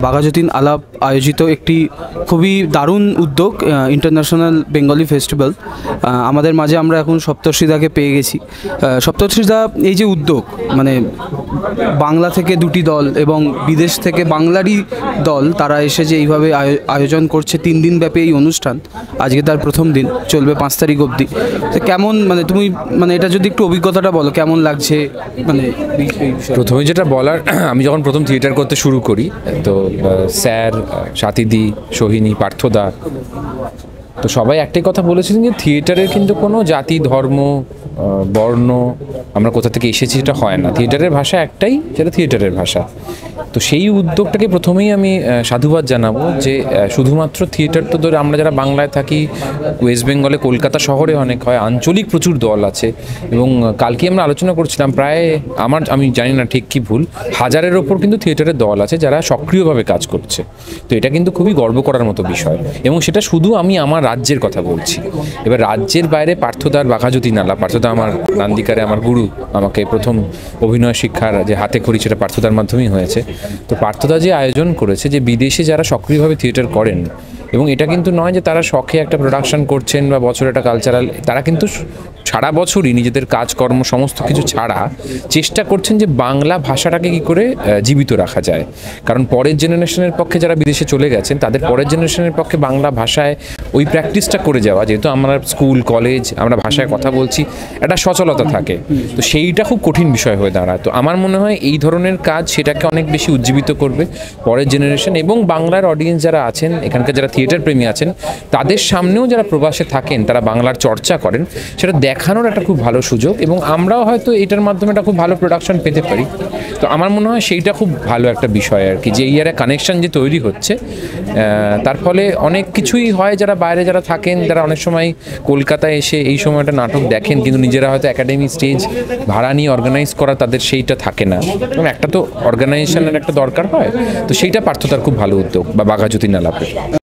বাঘাযতীন আলাপ আয়োজিত একটি খুবই দারুণ উদ্যোগ, ইন্টারন্যাশনাল বেঙ্গলি ফেস্টিভ্যাল। আমাদের মাঝে আমরা এখন সপ্তর্ষিদাকে পেয়ে গেছি। সপ্তর্ষিদা এই যে উদ্যোগ, মানে বাংলা থেকে দুটি দল এবং বিদেশ থেকে বাংলারই দল, তারা এসে যে এইভাবে আয়োজন করছে 3 দিন ব্যাপী এই অনুষ্ঠান, আজকে তার প্রথম দিন, চলবে 5 তারিখ অবধি। তো কেমন, মানে তুমি মানে এটা যদি একটু অভিজ্ঞতাটা বলো, কেমন লাগছে? মানে প্রথমে যেটা বলার, আমি যখন প্রথম থিয়েটার করতে শুরু করি, তো স্যার, সাথীদি, সোহিনী, পার্থদা, তো সবাই একটাই কথা বলেছিলেন যে থিয়েটারের কিন্তু কোনো জাতি, ধর্ম, বর্ণ, আমরা কোথা থেকে এসেছি সেটা হয় না। থিয়েটারের ভাষা একটাই, সেটা থিয়েটারের ভাষা। তো সেই উদ্যোগটাকে প্রথমেই আমি সাধুবাদ জানাবো যে শুধুমাত্র থিয়েটার তো ধরে আমরা যারা বাংলায় থাকি, ওয়েস্ট বেঙ্গলে কলকাতা শহরে অনেক হয়, আঞ্চলিক প্রচুর দল আছে। এবং কালকে আমরা আলোচনা করছিলাম, প্রায় আমি জানি না ঠিক কি ভুল, 1000-এর ওপর কিন্তু থিয়েটারের দল আছে যারা সক্রিয়ভাবে কাজ করছে। তো এটা কিন্তু খুবই গর্ব করার মতো বিষয়। এবং সেটা শুধু আমি আমার রাজ্যের কথা বলছি। এবার রাজ্যের বাইরে পার্থদার বাঘাযতীন আলাপ, পার্থদা আমার নান্দিকারে আমার গুরু, আমাকে প্রথম অভিনয় শিক্ষার যে হাতে খড়ি সেটা পার্থদার মাধ্যমেই হয়েছে। তো পার্থদা যে আয়োজন করেছে, যে বিদেশে যারা সক্রিয়ভাবে থিয়েটার করেন, এবং এটা কিন্তু নয় যে তারা শখে একটা প্রোডাকশন করছেন বা বছর একটা কালচারাল, তারা কিন্তু সারা বছরই নিজেদের কাজকর্ম সমস্ত কিছু ছাড়া চেষ্টা করছেন যে বাংলা ভাষাটাকে কী করে জীবিত রাখা যায়। কারণ পরের জেনারেশনের পক্ষে যারা বিদেশে চলে গেছেন, তাদের পরের জেনারেশনের পক্ষে বাংলা ভাষায় ওই প্র্যাকটিসটা করে যাওয়া, যেহেতু আমরা স্কুল কলেজ আমরা ভাষায় কথা বলছি, একটা সচলতা থাকে, তো সেইটা খুব কঠিন বিষয় হয়ে দাঁড়ায়। তো আমার মনে হয় এই ধরনের কাজ সেটাকে অনেক বেশি উজ্জীবিত করবে পরের জেনারেশন, এবং বাংলার অডিয়েন্স যারা আছেন, এখানকার যারা থিয়েটার প্রেমী আছেন, তাদের সামনেও যারা প্রবাসে থাকেন, তারা বাংলার চর্চা করেন, সেটা দেখানোর একটা খুব ভালো সুযোগ। এবং আমরাও হয়তো এটার মাধ্যমে একটা খুব ভালো প্রোডাকশন পেতে পারি। তো আমার মনে হয় সেইটা খুব ভালো একটা বিষয় আর কি, যে এই একটা কানেকশন যে তৈরি হচ্ছে, তার ফলে অনেক কিছুই হয়। যারা বাইরে যারা থাকেন, যারা অনেক সময় কলকাতায় এসে এই সময়টা নাটক দেখেন, কিন্তু নিজেরা হয়তো একাডেমি স্টেজ ভাড়া নিয়ে অর্গানাইজ করা, তাদের সেইটা থাকে না। এবং একটা তো অর্গানাইজেশনের একটা দরকার হয়, তো সেইটা পার্থতার খুব ভালো উদ্যোগ বা বাঘাযতীন আলাপের।